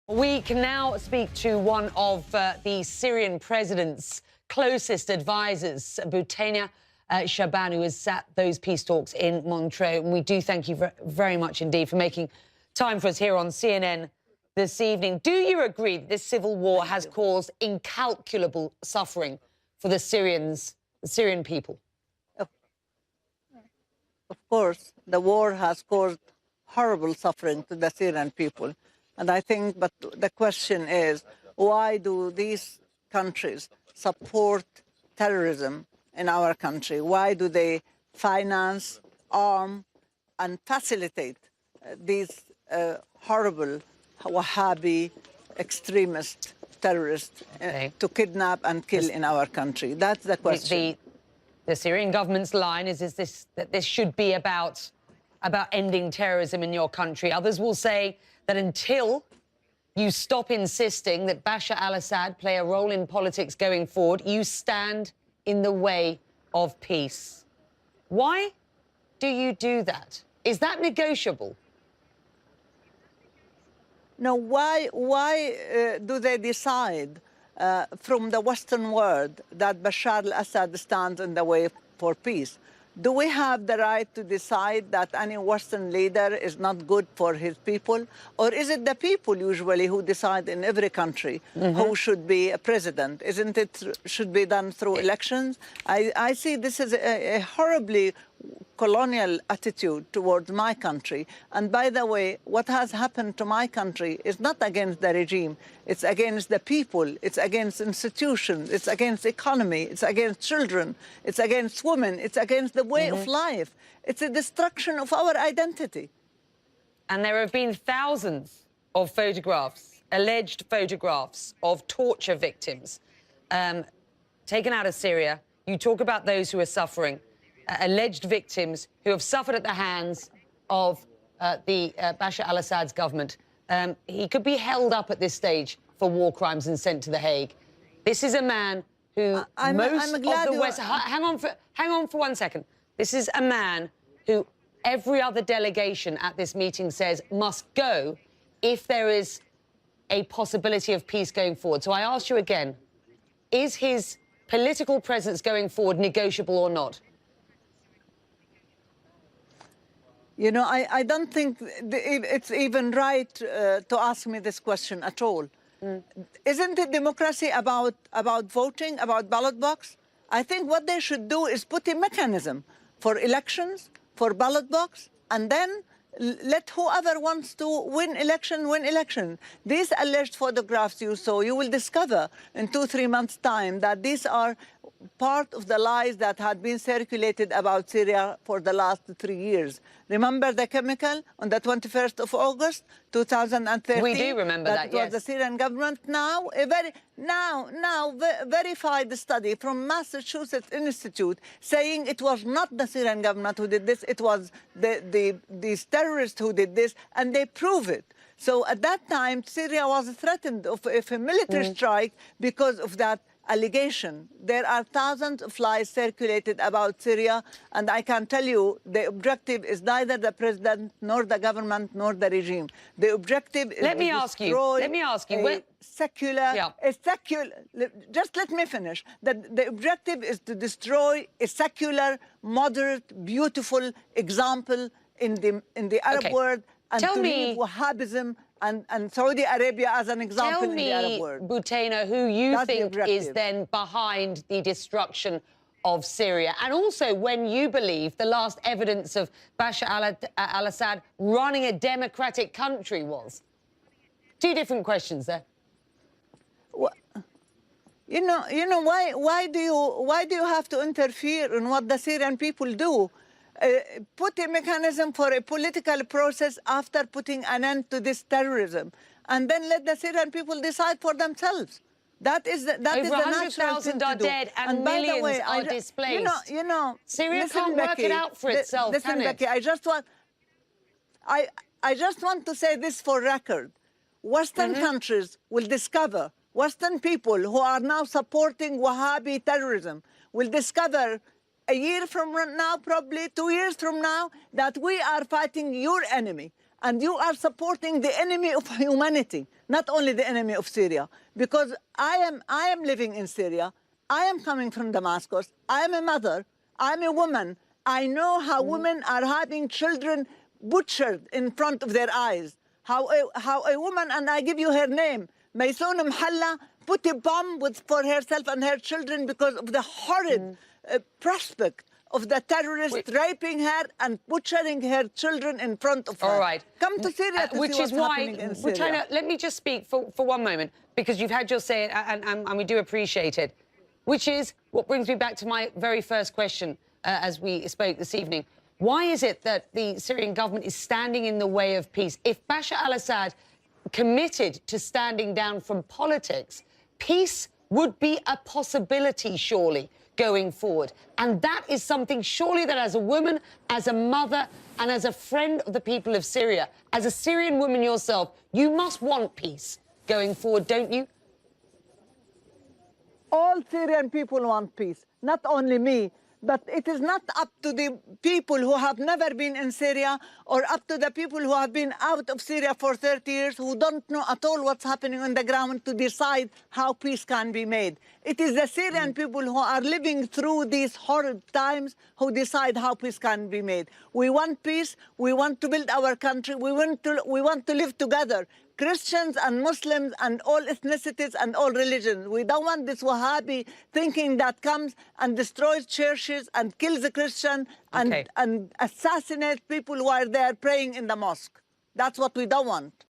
We can now speak to one of the Syrian president's closest advisors, Bouthaina Shaaban, who has sat those peace talks in Montreux. And we do thank you very much indeed for making time for us here on CNN this evening. Do you agree that this civil war has caused incalculable suffering for the Syrian people? Of course, the war has caused horrible suffering to the Syrian people. And I think, but the question is, why do these countries support terrorism in our country? Why do they finance, arm, and facilitate these horrible Wahhabi extremist terrorists to kidnap and kill in our country? That's the question. The Syrian government's line is that this should be about ending terrorism in your country. Others will say that until you stop insisting that Bashar al-Assad play a role in politics going forward, you stand in the way of peace. Why do you do that? Is that negotiable? No, why do they decide from the Western world that Bashar al-Assad stands in the way for peace? Do we have the right to decide that any Western leader is not good for his people? Or is it the people usually who decide in every country who should be a president? Isn't it should be done through elections? I see this as a horribly colonial attitude towards my country. And by the way, what has happened to my country is not against the regime. It's against the people. It's against institutions. It's against economy. It's against children. It's against women. It's against the way of life. It's a destruction of our identity. And there have been thousands of photographs, alleged photographs of torture victims taken out of Syria. You talk about those who are suffering. Alleged victims who have suffered at the hands of the Bashar al-Assad's government. He could be held up at this stage for war crimes and sent to The Hague. This is a man who most of the West... Hang on for 1 second. This is a man who every other delegation at this meeting says must go if there is a possibility of peace going forward. So I ask you again, is his political presence going forward negotiable or not? You know, I don't think it's even right to ask me this question at all. Isn't it democracy about voting, about ballot box? I think what they should do is put a mechanism for elections, for ballot box, and then let whoever wants to win election. These alleged photographs you saw, you will discover in 2-3 months' time that these are part of the lies that had been circulated about Syria for the last 3 years. Remember the chemical on the 21st of August, 2013? We do remember that, yes. That was the Syrian government. Now, verified study from Massachusetts Institute saying it was not the Syrian government who did this, it was these terrorists who did this, and they prove it. So at that time, Syria was threatened of a military strike because of that allegation. There are thousands of lies circulated about Syria, and I can tell you the objective is neither the president nor the government nor the regime. The objective is Let me ask you. Just let me finish. The objective is to destroy a secular, moderate, beautiful example in the Arab world, and to leave Wahhabism and Saudi Arabia as an example in the Arab world. Tell me, Bouthaina, who you think is then behind the destruction of Syria, and also when you believe the last evidence of Bashar al-Assad running a democratic country was. Two different questions there. Well, you know why do you have to interfere in what the Syrian people do? Put a mechanism for a political process after putting an end to this terrorism, and then let the Syrian people decide for themselves. That is the natural thing to do. Over 100,000 are dead and millions are displaced. You know, Syria can't work it out for itself, listen, Becky, I just want to say this for record. Western countries will discover, Western people who are now supporting Wahhabi terrorism will discover a year from now, probably 2 years from now, that we are fighting your enemy and you are supporting the enemy of humanity. not only the enemy of Syria. Because I am living in Syria. I am coming from Damascus. I am a mother. I'm a woman. I know how women are having children butchered in front of their eyes. How a woman, and I give you her name, Maysoon Mhalla, put a bomb for herself and her children because of the horrid prospect of the terrorists raping her and butchering her children in front of her. All right. Come to Syria to which see is what's why, happening in Syria. Bouthaina, let me just speak for one moment, because you've had your say, and we do appreciate it, which is what brings me back to my very first question as we spoke this evening. Why is it that the Syrian government is standing in the way of peace? If Bashar al-Assad committed to standing down from politics, peace would be a possibility, surely, going forward. And that is something, surely, that as a woman, as a mother, and as a friend of the people of Syria, as a Syrian woman yourself, you must want peace going forward, don't you? All Syrian people want peace, not only me. But it is not up to the people who have never been in Syria or up to the people who have been out of Syria for 30 years, who don't know at all what's happening on the ground, to decide how peace can be made. It is the Syrian people who are living through these horrid times who decide how peace can be made. We want peace. We want to build our country. We want to live together. Christians and Muslims and all ethnicities and all religions. We don't want this Wahhabi thinking that comes and destroys churches and kills a Christian and assassinates people who are there praying in the mosque. That's what we don't want.